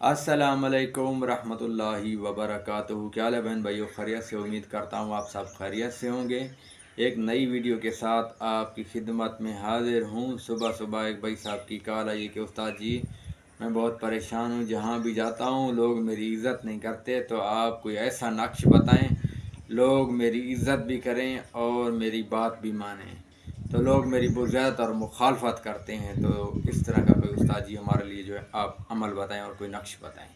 अस्सलाम वालेकुम रहमतुल्लाहि वबरकातुहू। क्या हाल है बहन भाइयों, खैरियत से? उम्मीद करता हूँ आप सब खैरियत से होंगे। एक नई वीडियो के साथ आपकी खिदमत में हाजिर हूँ। सुबह सुबह एक भाई साहब की कॉल आई कि उस्ताद जी मैं बहुत परेशान हूँ, जहाँ भी जाता हूँ लोग मेरी इज़्ज़त नहीं करते, तो आप कोई ऐसा नक्श बताएं लोग मेरी इज़्ज़त भी करें और मेरी बात भी मानें। तो लोग मेरी बहुत ज़्यादातर मुखालफत करते हैं, तो इस तरह का कोई उस्ताद जी हमारे लिए जो है आप अमल बताएं और कोई नक्श बताएं।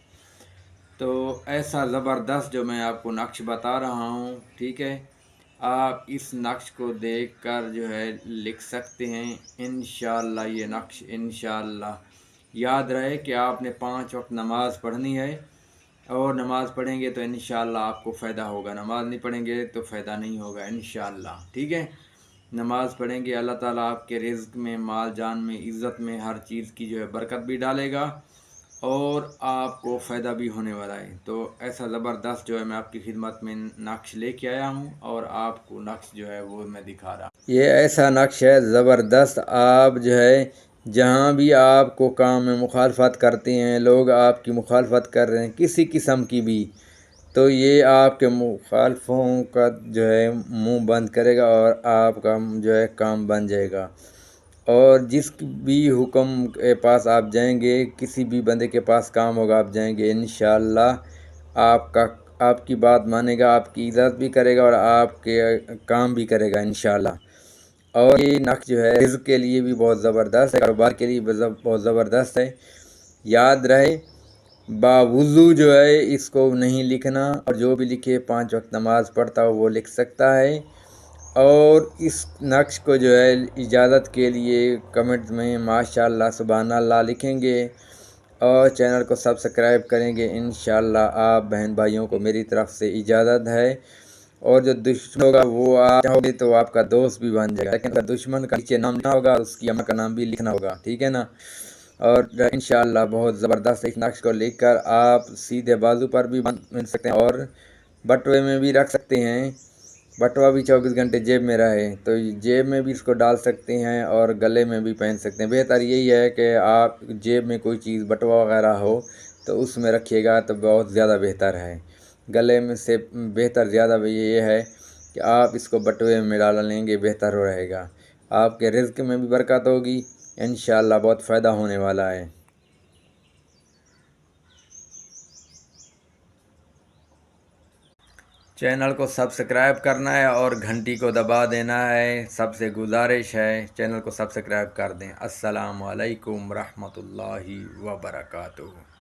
तो ऐसा ज़बरदस्त जो मैं आपको नक्श बता रहा हूँ, ठीक है, आप इस नक्श को देखकर जो है लिख सकते हैं इंशाअल्लाह। ये नक्श इंशाअल्लाह याद रहे कि आपने 5 वक्त नमाज़ पढ़नी है, और नमाज़ पढ़ेंगे तो इंशाअल्लाह आपको फ़ायदा होगा, नमाज़ नहीं पढ़ेंगे तो फ़ायदा नहीं होगा इंशाअल्लाह, ठीक है। नमाज़ पढ़ेंगे अल्लाह ताला आपके रिज़्क़ में, माल जान में, इज़्ज़त में, हर चीज़ की जो है बरकत भी डालेगा और आपको फ़ायदा भी होने वाला है। तो ऐसा ज़बरदस्त जो है मैं आपकी खिदमत में नक्श लेके आया हूँ और आपको नक्श जो है वो मैं दिखा रहा हूँ। ये ऐसा नक्श है ज़बरदस्त। आप जो है जहाँ भी आपको काम में मुखालफत करते हैं, लोग आपकी मुखालफत कर रहे हैं किसी किस्म की भी, तो ये आपके मुखालफों का जो है मुंह बंद करेगा और आपका जो है काम बन जाएगा। और जिस भी हुक्म के पास आप जाएंगे, किसी भी बंदे के पास काम होगा आप जाएंगे, इंशाअल्लाह आपकी बात मानेगा, आपकी इज़्ज़त भी करेगा और आपके काम भी करेगा इंशाअल्लाह। और ये नक्श जो है रिज़्क़ के लिए भी बहुत ज़बरदस्त है, कारोबार के लिए बहुत ज़बरदस्त है। याद रहे बावुज़ू जो है इसको नहीं लिखना, और जो भी लिखे 5 वक्त नमाज़ पढ़ता हो वो लिख सकता है। और इस नक्श को जो है इजाज़त के लिए कमेंट में माशाअल्लाह सुभान अल्लाह लिखेंगे और चैनल को सब्सक्राइब करेंगे इंशाअल्लाह। आप बहन भाइयों को मेरी तरफ से इजाज़त है। और जो दुश्मन होगा वो आप चाहोगे तो आपका दोस्त भी बन जाएगा, लेकिन अगर दुश्मन का नीचे नाम ना होगा उसकी अम्मा का नाम भी लिखना होगा, ठीक है ना। और इंशाअल्लाह बहुत ज़बरदस्त इस नक्श को लिखकर आप सीधे बाजू पर भी बन सकते हैं और बटुए में भी रख सकते हैं। बटुआ भी 24 घंटे जेब में रहे तो जेब में भी इसको डाल सकते हैं और गले में भी पहन सकते हैं। बेहतर यही है कि आप जेब में कोई चीज़ बटुआ वगैरह हो तो उसमें रखिएगा तो बहुत ज़्यादा बेहतर है। गले में से बेहतर ज़्यादा ये है कि आप इसको बटुए में डाल लेंगे, बेहतर रहेगा। आपके रिज़्क़ में भी बरकत होगी इंशाअल्लाह, बहुत फ़ायदा होने वाला है। चैनल को सब्सक्राइब करना है और घंटी को दबा देना है, सबसे गुजारिश है चैनल को सब्सक्राइब कर दें। अस्सलाम वालेकुम रहमतुल्लाहि व बरकातुहू।